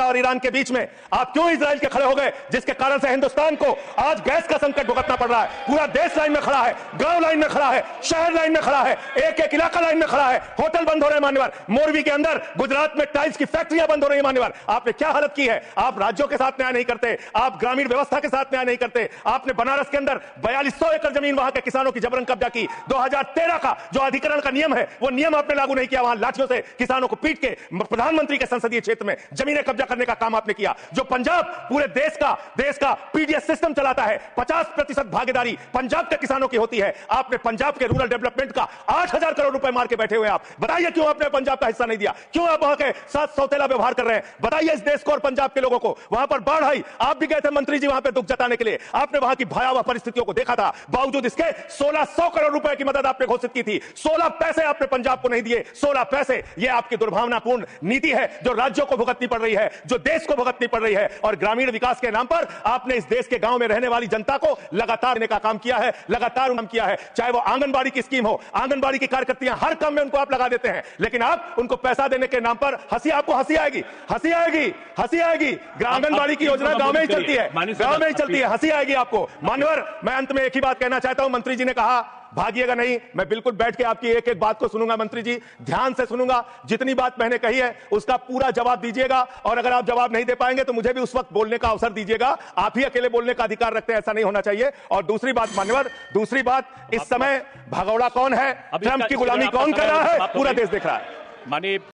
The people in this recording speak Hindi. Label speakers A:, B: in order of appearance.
A: अमेरिका और ईरान के बीच में आप क्यों इजराइल के खड़े हो गए, जिसके कारण से हिंदुस्तान को आज गैस का संकट भुगतना पड़ रहा है। पूरा देश लाइन में खड़ा है, गांव लाइन में खड़ा है, शहर लाइन में खड़ा है, एक एक इलाका लाइन में खड़ा है। होटल बंद हो रहे हैं मान्यवर, मोरबी के अंदर गुजरात में टाइल्स की फैक्ट्रियां बंद हो रही है मान्यवर। आपने क्या हालत की है? आप राज्यों के साथ न्याय नहीं करते, आप ग्रामीण व्यवस्था के साथ न्याय नहीं करते। आपने बनारस के अंदर 4200 एकड़ जमीन वहां के किसानों की जबरन कब्जा की। 2013 का जो अधिकरण का नियम है वो नियम आपने लागू नहीं किया। वहां लाठियों से किसानों को पीट के प्रधानमंत्री के संसदीय क्षेत्र में जमीनें कब्जा करने का काम आपने किया। जो पंजाब पूरे देश का पीडीएस सिस्टम चलाता है, 50% भागीदारी पंजाब के किसानों की होती है। आपने पंजाब के रूरल डेवलपमेंट का 8000 करोड़ रुपए मार के बैठे हुए। आप बताइए क्यों आपने पंजाब का हिस्सा नहीं दिया? क्यों आप वहां के साथ सौतेला व्यवहार कर रहे हैं? बताइए इस देश को और पंजाब के लोगों को। वहां पर बाढ़ आई, आप भी गए थे मंत्री जी वहां पे दुख जताने के लिए। आपने वहां की भयावह परिस्थितियों को देखा था, बावजूद इसके 1600 करोड़ रुपए की मदद आपने घोषित की थी। 16 पैसे आपने पंजाब को नहीं दिए। 16 पैसे, यह आपकी दुर्भावनापूर्ण नीति है जो राज्यों को भुगतनी पड़ रही है, जो देश को भुगतनी पड़ रही है। और ग्रामीण विकास के नाम पर आपने इस देश के गांव में रहने वाली जनता को लगातार देने का काम किया है, लगातार काम किया है। चाहे वो आंगनबाड़ी की स्कीम हो, आंगनबाड़ी की कार्यकर्तियां, हर काम में उनको आप लगा देते हैं, लेकिन आप उनको पैसा देने के नाम पर आपको हंसी आएगी, हंसी आएगी, हंसी आएगी। आंगनबाड़ी की योजना गांव में ही चलती है, गांव में ही चलती है, हंसी आएगी आपको। मान्यवर, मैं अंत में एक ही बात कहना चाहता हूं। मंत्री जी ने कहा भागिएगा नहीं, मैं बिल्कुल बैठ के आपकी एक एक बात को सुनूंगा मंत्री जी, ध्यान से सुनूंगा। जितनी बात मैंने कही है उसका पूरा जवाब दीजिएगा, और अगर आप जवाब नहीं दे पाएंगे तो मुझे भी उस वक्त बोलने का अवसर दीजिएगा। आप ही अकेले बोलने का अधिकार रखते हैं, ऐसा नहीं होना चाहिए। और दूसरी बात मान्यवर, दूसरी बात, इस समय भगौड़ा कौन है, ट्रंप की गुलामी कौन कर रहा है, पूरा देश देख रहा है।
B: माननीय